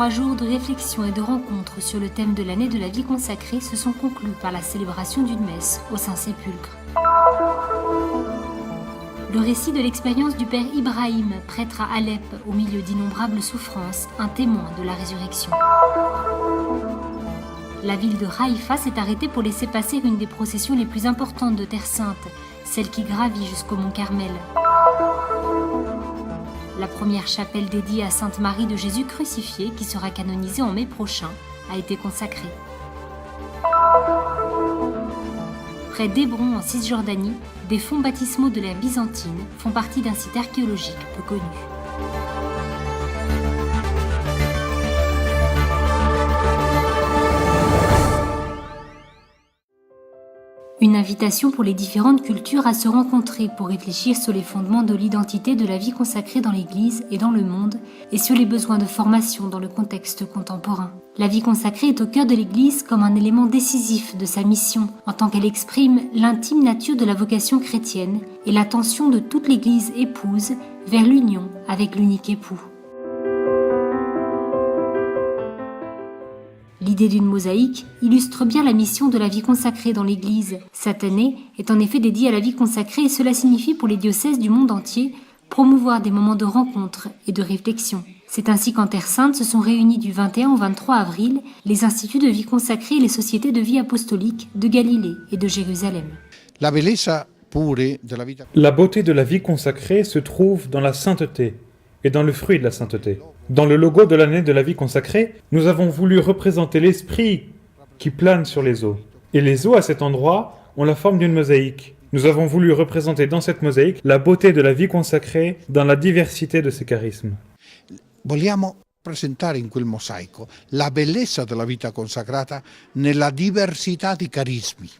3 jours de réflexion et de rencontres sur le thème de l'année de la vie consacrée se sont conclus par la célébration d'une messe au Saint-Sépulcre. Le récit de l'expérience du père Ibrahim, prêtre à Alep, au milieu d'innombrables souffrances, un témoin de la résurrection. La ville de Haïfa s'est arrêtée pour laisser passer une des processions les plus importantes de Terre Sainte, celle qui gravit jusqu'au mont Carmel. La première chapelle dédiée à Sainte Marie de Jésus crucifié, qui sera canonisée en mai prochain, a été consacrée. Près d'Hébron, en Cisjordanie, des fonts baptismaux de l'ère byzantine font partie d'un site archéologique peu connu. Une invitation pour les différentes cultures à se rencontrer pour réfléchir sur les fondements de l'identité de la vie consacrée dans l'Église et dans le monde et sur les besoins de formation dans le contexte contemporain. La vie consacrée est au cœur de l'Église comme un élément décisif de sa mission en tant qu'elle exprime l'intime nature de la vocation chrétienne et l'attention de toute l'Église épouse vers l'union avec l'unique époux. L'idée d'une mosaïque illustre bien la mission de la vie consacrée dans l'Église. Cette année est en effet dédiée à la vie consacrée et cela signifie pour les diocèses du monde entier promouvoir des moments de rencontre et de réflexion. C'est ainsi qu'en Terre Sainte se sont réunis du 21 au 23 avril les instituts de vie consacrée et les sociétés de vie apostolique de Galilée et de Jérusalem. La beauté de la vie consacrée se trouve dans la sainteté et dans le fruit de la sainteté. Dans le logo de l'année de la vie consacrée, nous avons voulu représenter l'esprit qui plane sur les eaux. Et les eaux à cet endroit ont la forme d'une mosaïque. Nous avons voulu représenter dans cette mosaïque la beauté de la vie consacrée dans la diversité de ses charismes. Vogliamo presentare in quel mosaico la bellezza della vita consacrata nella diversità di carismi.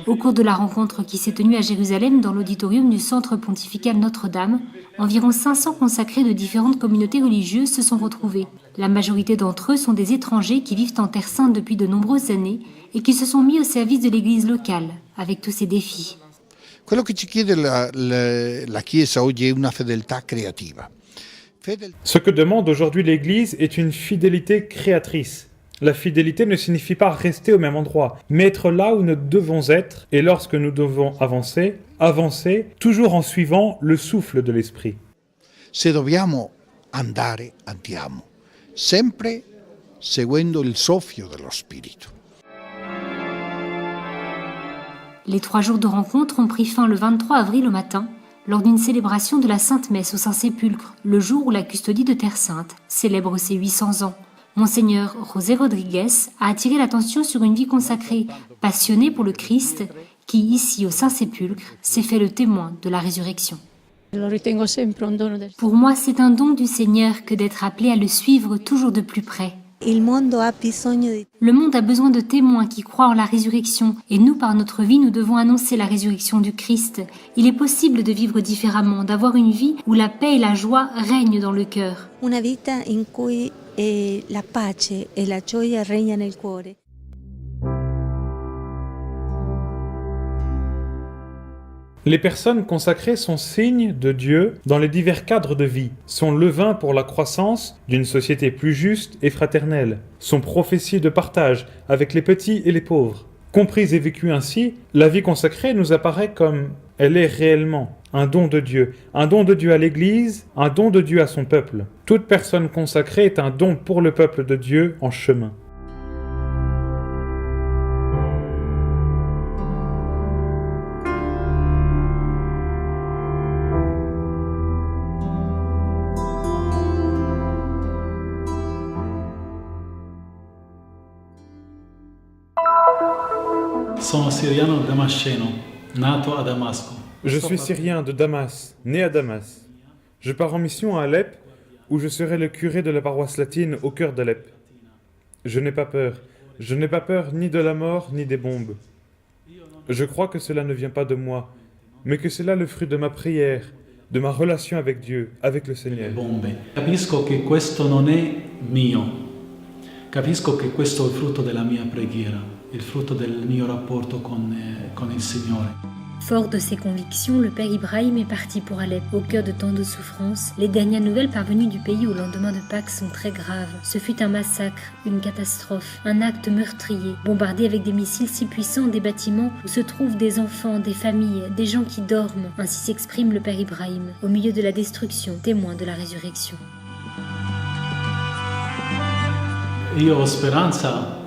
Au cours de la rencontre qui s'est tenue à Jérusalem dans l'auditorium du Centre pontifical Notre-Dame, environ 500 consacrés de différentes communautés religieuses se sont retrouvés. La majorité d'entre eux sont des étrangers qui vivent en Terre Sainte depuis de nombreuses années et qui se sont mis au service de l'Église locale, avec tous ses défis. Quello che ci chiede la Chiesa oggi è una fedeltà creativa. Ce que demande aujourd'hui l'Église est une fidélité créatrice. La fidélité ne signifie pas rester au même endroit, mais être là où nous devons être, et lorsque nous devons avancer, avancer toujours en suivant le souffle de l'Esprit. Se dobbiamo andare, andiamo, sempre seguendo il soffio dello Spirito. Les 3 jours de rencontre ont pris fin le 23 avril au matin, lors d'une célébration de la Sainte Messe au Saint-Sépulcre, le jour où la custodie de Terre Sainte célèbre ses 800 ans. Monseigneur José Rodriguez a attiré l'attention sur une vie consacrée, passionnée pour le Christ, qui, ici au Saint-Sépulcre, s'est fait le témoin de la résurrection. Pour moi, c'est un don du Seigneur que d'être appelé à le suivre toujours de plus près. Le monde a besoin de témoins qui croient en la résurrection et nous, par notre vie, nous devons annoncer la résurrection du Christ. Il est possible de vivre différemment, d'avoir une vie où la paix et la joie règnent dans le cœur. Una vita in cui la pace e la gioia regna nel cuore. Les personnes consacrées sont signes de Dieu dans les divers cadres de vie, sont levain pour la croissance d'une société plus juste et fraternelle, sont prophéties de partage avec les petits et les pauvres. Comprise et vécue ainsi, la vie consacrée nous apparaît comme elle est réellement, un don de Dieu à l'Église, un don de Dieu à son peuple. Toute personne consacrée est un don pour le peuple de Dieu en chemin. Sono siriano damasceno, nato a Damasco. Je suis syrien de Damas, né à Damas. Je pars en mission à Alep, où je serai le curé de la paroisse latine au cœur d'Alep. Je n'ai pas peur. Je n'ai pas peur ni de la mort, ni des bombes. Je crois que cela ne vient pas de moi, mais que c'est là le fruit de ma prière, de ma relation avec Dieu, avec le Seigneur. Capisco che questo non è mio. Capisco che questo è il frutto della mia preghiera, il frutto del mio rapporto con il Signore. Fort de ses convictions, le père Ibrahim est parti pour Alep, au cœur de tant de souffrances. Les dernières nouvelles parvenues du pays au lendemain de Pâques sont très graves. Ce fut un massacre, une catastrophe, un acte meurtrier, bombardé avec des missiles si puissants des bâtiments où se trouvent des enfants, des familles, des gens qui dorment. Ainsi s'exprime le père Ibrahim, au milieu de la destruction, témoin de la résurrection. Io ho speranza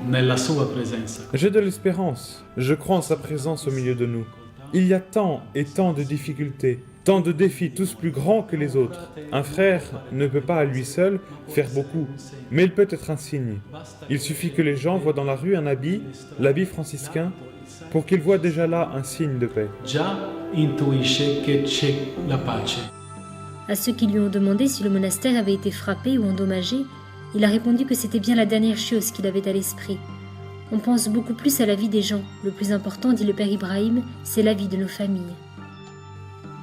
nella sua presenza. J'ai de l'espérance, je crois en sa présence au milieu de nous. Il y a tant et tant de difficultés, tant de défis tous plus grands que les autres. Un frère ne peut pas à lui seul faire beaucoup, mais il peut être un signe. Il suffit que les gens voient dans la rue un habit, l'habit franciscain, pour qu'ils voient déjà là un signe de paix. Già intuisce che c'è la pace. À ceux qui lui ont demandé si le monastère avait été frappé ou endommagé, il a répondu que c'était bien la dernière chose qu'il avait à l'esprit. On pense beaucoup plus à la vie des gens. Le plus important, dit le père Ibrahim, c'est la vie de nos familles.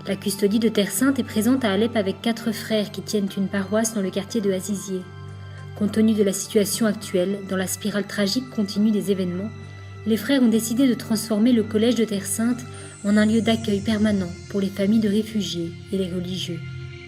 La custodie de Terre Sainte est présente à Alep avec 4 frères qui tiennent une paroisse dans le quartier de Azizieh. Compte tenu de la situation actuelle, dans la spirale tragique continue des événements, les frères ont décidé de transformer le collège de Terre Sainte en un lieu d'accueil permanent pour les familles de réfugiés et les religieux.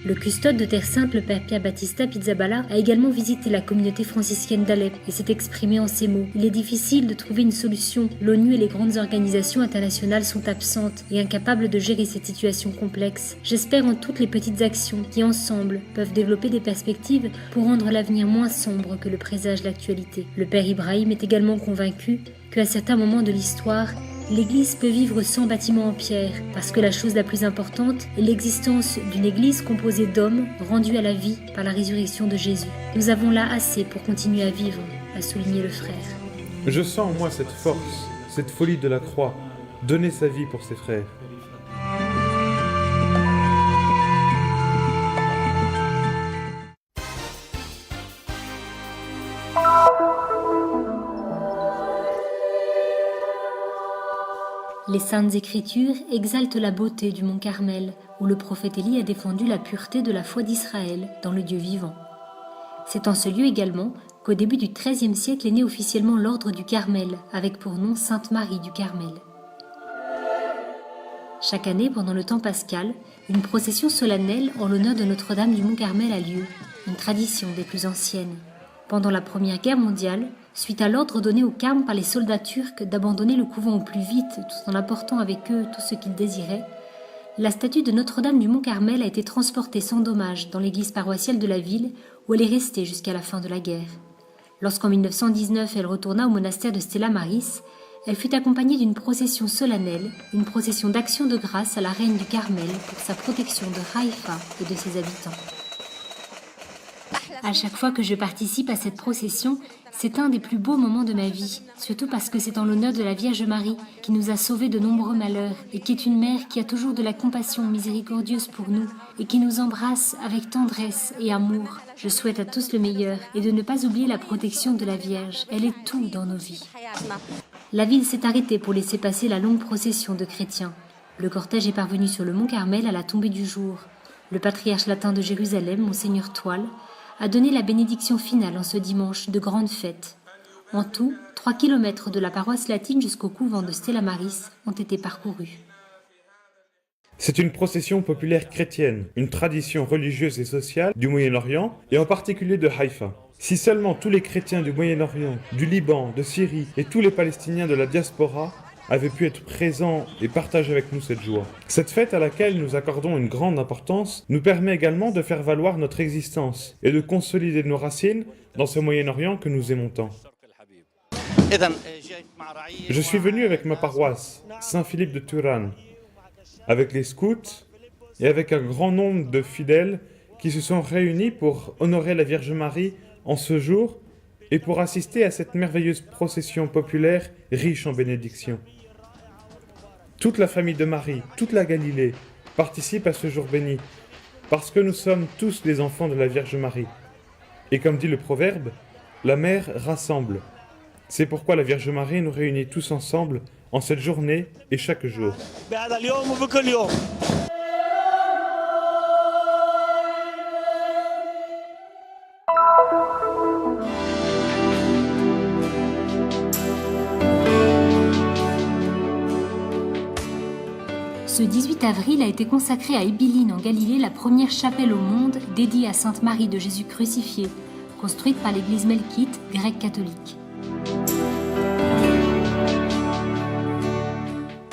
Le custode de Terre Sainte, le père Pierre Battista Pizzaballa, a également visité la communauté franciscaine d'Alep et s'est exprimé en ces mots. Il est difficile de trouver une solution. L'ONU et les grandes organisations internationales sont absentes et incapables de gérer cette situation complexe. J'espère en toutes les petites actions qui, ensemble, peuvent développer des perspectives pour rendre l'avenir moins sombre que le présage l'actualité. Le père Ibrahim est également convaincu qu'à certains moments de l'histoire, l'Église peut vivre sans bâtiment en pierre, parce que la chose la plus importante est l'existence d'une Église composée d'hommes rendus à la vie par la résurrection de Jésus. Nous avons là assez pour continuer à vivre, a souligné le frère. Je sens en moi cette force, cette folie de la croix, donner sa vie pour ses frères. Les Saintes Écritures exaltent la beauté du mont Carmel, où le prophète Élie a défendu la pureté de la foi d'Israël dans le Dieu vivant. C'est en ce lieu également qu'au début du XIIIe siècle est né officiellement l'ordre du Carmel, avec pour nom Sainte Marie du Carmel. Chaque année, pendant le temps pascal, une procession solennelle en l'honneur de Notre-Dame du Mont Carmel a lieu, une tradition des plus anciennes. Pendant la Première Guerre mondiale, suite à l'ordre donné au Carme par les soldats turcs d'abandonner le couvent au plus vite tout en apportant avec eux tout ce qu'ils désiraient, la statue de Notre-Dame du Mont Carmel a été transportée sans dommage dans l'église paroissiale de la ville où elle est restée jusqu'à la fin de la guerre. Lorsqu'en 1919 elle retourna au monastère de Stella Maris, elle fut accompagnée d'une procession solennelle, une procession d'action de grâce à la reine du Carmel pour sa protection de Haïfa et de ses habitants. À chaque fois que je participe à cette procession, c'est un des plus beaux moments de ma vie, surtout parce que c'est en l'honneur de la Vierge Marie qui nous a sauvés de nombreux malheurs et qui est une mère qui a toujours de la compassion miséricordieuse pour nous et qui nous embrasse avec tendresse et amour. Je souhaite à tous le meilleur et de ne pas oublier la protection de la Vierge. Elle est tout dans nos vies. La ville s'est arrêtée pour laisser passer la longue procession de chrétiens. Le cortège est parvenu sur le mont Carmel à la tombée du jour. Le patriarche latin de Jérusalem, Monseigneur Toile, a donné la bénédiction finale en ce dimanche de grande fête. En tout, 3 kilomètres de la paroisse latine jusqu'au couvent de Stella Maris ont été parcourus. C'est une procession populaire chrétienne, une tradition religieuse et sociale du Moyen-Orient et en particulier de Haïfa. Si seulement tous les chrétiens du Moyen-Orient, du Liban, de Syrie et tous les Palestiniens de la diaspora avaient pu être présents et partager avec nous cette joie. Cette fête à laquelle nous accordons une grande importance nous permet également de faire valoir notre existence et de consolider nos racines dans ce Moyen-Orient que nous aimons tant. Je suis venu avec ma paroisse, Saint-Philippe de Turan, avec les scouts et avec un grand nombre de fidèles qui se sont réunis pour honorer la Vierge Marie en ce jour et pour assister à cette merveilleuse procession populaire riche en bénédictions. Toute la famille de Marie, toute la Galilée, participe à ce jour béni, parce que nous sommes tous les enfants de la Vierge Marie. Et comme dit le proverbe, la mère rassemble. C'est pourquoi la Vierge Marie nous réunit tous ensemble en cette journée et chaque jour. 18 avril a été consacrée à Ébiline en Galilée la première chapelle au monde dédiée à Sainte Marie de Jésus crucifié, construite par l'église melkite grecque catholique.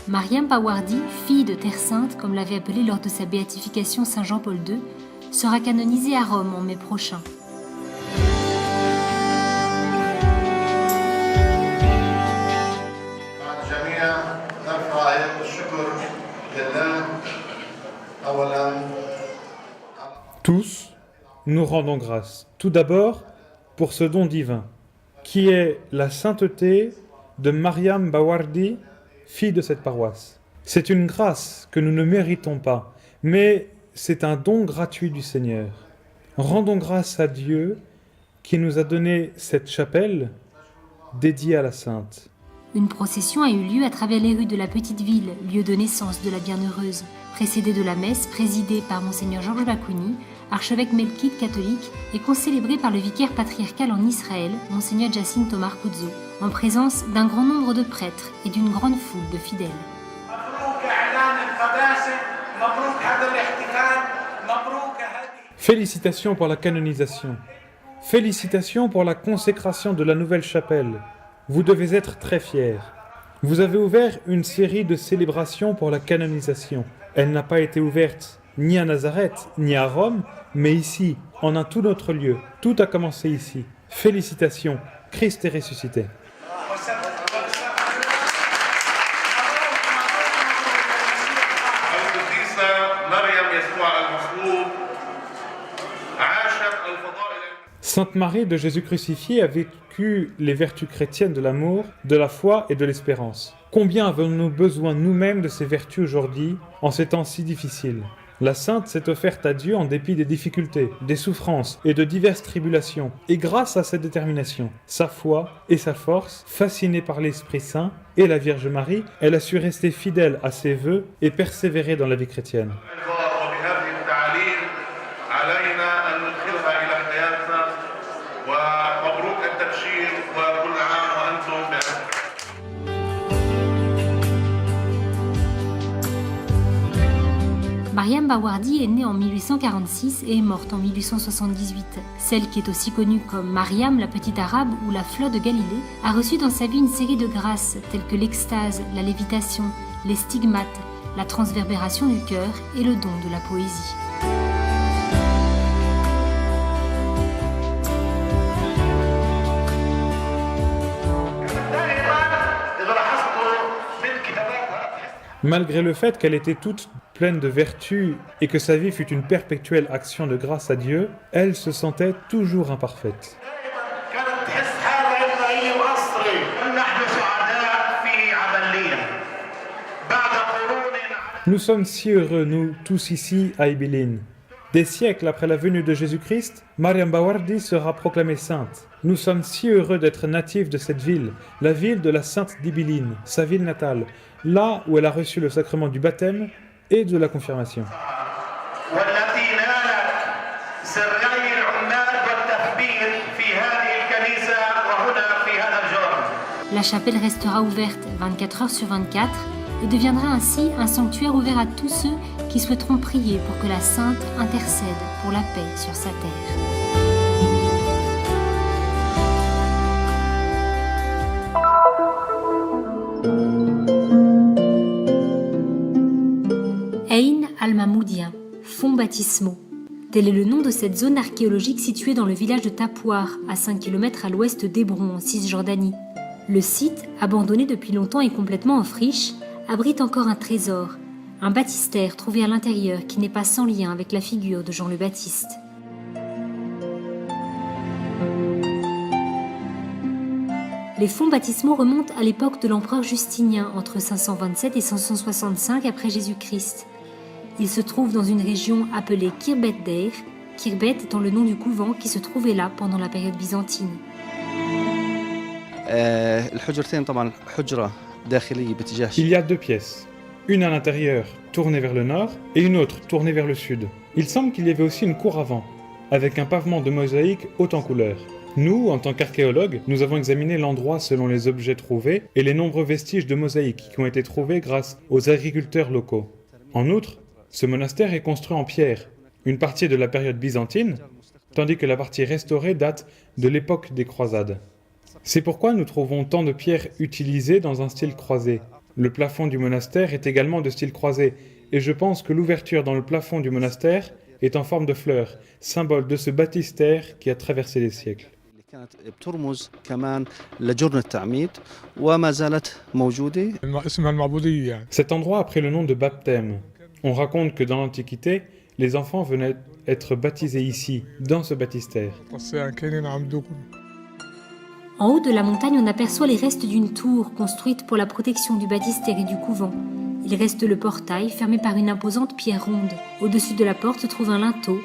Mariam Bawardi, fille de Terre Sainte, comme l'avait appelée lors de sa béatification Saint Jean-Paul II, sera canonisée à Rome en mai prochain. Tous, nous rendons grâce, tout d'abord pour ce don divin, qui est la sainteté de Mariam Bawardi, fille de cette paroisse. C'est une grâce que nous ne méritons pas, mais c'est un don gratuit du Seigneur. Rendons grâce à Dieu qui nous a donné cette chapelle dédiée à la Sainte. Une procession a eu lieu à travers les rues de la petite ville, lieu de naissance de la Bienheureuse, précédée de la messe présidée par Monseigneur Georges Bakouni, archevêque melkite catholique, et concélébrée par le vicaire patriarcal en Israël, Monseigneur Jacinto Marcuzzo, en présence d'un grand nombre de prêtres et d'une grande foule de fidèles. Félicitations pour la canonisation. Félicitations pour la consécration de la nouvelle chapelle. Vous devez être très fiers. Vous avez ouvert une série de célébrations pour la canonisation. Elle n'a pas été ouverte ni à Nazareth, ni à Rome, mais ici, en un tout autre lieu. Tout a commencé ici. Félicitations, Christ est ressuscité. Sainte Marie de Jésus crucifié a vécu les vertus chrétiennes de l'amour, de la foi et de l'espérance. Combien avons-nous besoin nous-mêmes de ces vertus aujourd'hui, en ces temps si difficiles ? La Sainte s'est offerte à Dieu en dépit des difficultés, des souffrances et de diverses tribulations. Et grâce à cette détermination, sa foi et sa force, fascinée par l'Esprit Saint et la Vierge Marie, elle a su rester fidèle à ses vœux et persévérer dans la vie chrétienne. Mariam Bawardi est née en 1846 et est morte en 1878. Celle qui est aussi connue comme Mariam, la petite arabe ou la fleur de Galilée, a reçu dans sa vie une série de grâces telles que l'extase, la lévitation, les stigmates, la transverbération du cœur et le don de la poésie. Malgré le fait qu'elle était toute pleine de vertus et que sa vie fut une perpétuelle action de grâce à Dieu, elle se sentait toujours imparfaite. Nous sommes si heureux, nous tous ici à Ébiline. Des siècles après la venue de Jésus-Christ, Mariam Bawardi sera proclamée sainte. Nous sommes si heureux d'être natifs de cette ville, la ville de la Sainte d'Ébiline, sa ville natale, là où elle a reçu le sacrement du baptême et de la confirmation. La chapelle restera ouverte 24 heures sur 24 et deviendra ainsi un sanctuaire ouvert à tous ceux qui souhaiteront prier pour que la Sainte intercède pour la paix sur sa terre. Ain al-Mahmoudien, fonds baptismaux. Tel est le nom de cette zone archéologique située dans le village de Tapouar, à 5 km à l'ouest d'Hébron, en Cisjordanie. Le site, abandonné depuis longtemps et complètement en friche, abrite encore un trésor, un baptistère trouvé à l'intérieur qui n'est pas sans lien avec la figure de Jean le Baptiste. Les fonds baptismaux remontent à l'époque de l'empereur Justinien, entre 527 et 565 après Jésus-Christ. Ils se trouvent dans une région appelée Khirbet Deir, Khirbet étant le nom du couvent qui se trouvait là pendant la période byzantine. Il y a 2 pièces, une à l'intérieur tournée vers le nord et une autre tournée vers le sud. Il semble qu'il y avait aussi une cour avant, avec un pavement de mosaïque haut en couleurs. Nous, en tant qu'archéologues, nous avons examiné l'endroit selon les objets trouvés et les nombreux vestiges de mosaïque qui ont été trouvés grâce aux agriculteurs locaux. En outre, ce monastère est construit en pierre. Une partie est de la période byzantine, tandis que la partie restaurée date de l'époque des croisades. C'est pourquoi nous trouvons tant de pierres utilisées dans un style croisé. Le plafond du monastère est également de style croisé, et je pense que l'ouverture dans le plafond du monastère est en forme de fleur, symbole de ce baptistère qui a traversé les siècles. كانت بترمز كمان لجرن التعميد وما زالت موجودة. اسمها المعبودية يعني. Cet endroit a pris le nom de baptême. On raconte que dans l'Antiquité, les enfants venaient être baptisés ici, dans ce baptistère. بس يعني كانوا عندهم. En haut de la montagne, on aperçoit les restes d'une tour construite pour la protection du baptistère et du couvent. Il reste le portail, fermé par une imposante pierre ronde. Au-dessus de la porte se trouve un linteau,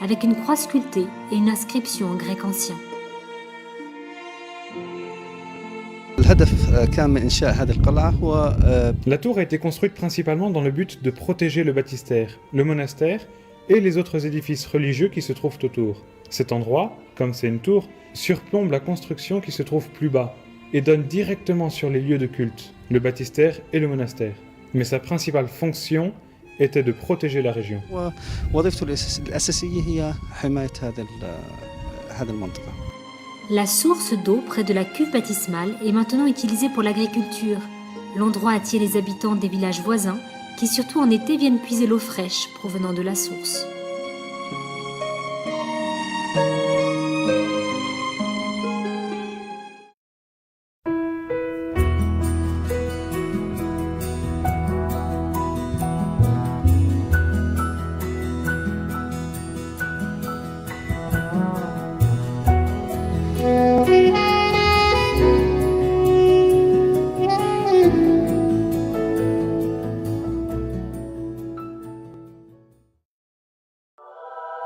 avec une croix sculptée et une inscription en grec ancien. الهدف كان من إنشاء هذه القلعة هو La tour a été construite principalement dans le but de protéger le baptistère, le monastère et les autres édifices religieux qui se trouvent autour. Cet endroit, comme c'est une tour, surplombe la construction qui se trouve plus bas et donne directement sur les lieux de culte, le baptistère et le monastère. Mais sa principale fonction était de protéger la région. وظيفته الأساسية هي حماية هذه المنطقة. La source d'eau près de la cuve baptismale est maintenant utilisée pour l'agriculture. L'endroit attire les habitants des villages voisins qui, surtout en été, viennent puiser l'eau fraîche provenant de la source.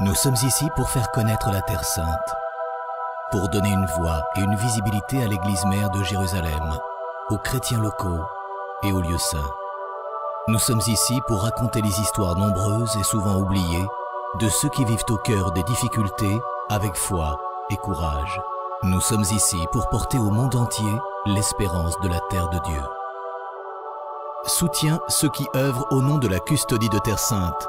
Nous sommes ici pour faire connaître la Terre Sainte, pour donner une voix et une visibilité à l'Église mère de Jérusalem, aux chrétiens locaux et aux lieux saints. Nous sommes ici pour raconter les histoires nombreuses et souvent oubliées de ceux qui vivent au cœur des difficultés avec foi et courage. Nous sommes ici pour porter au monde entier l'espérance de la terre de Dieu. Soutiens ceux qui œuvrent au nom de la custodie de Terre Sainte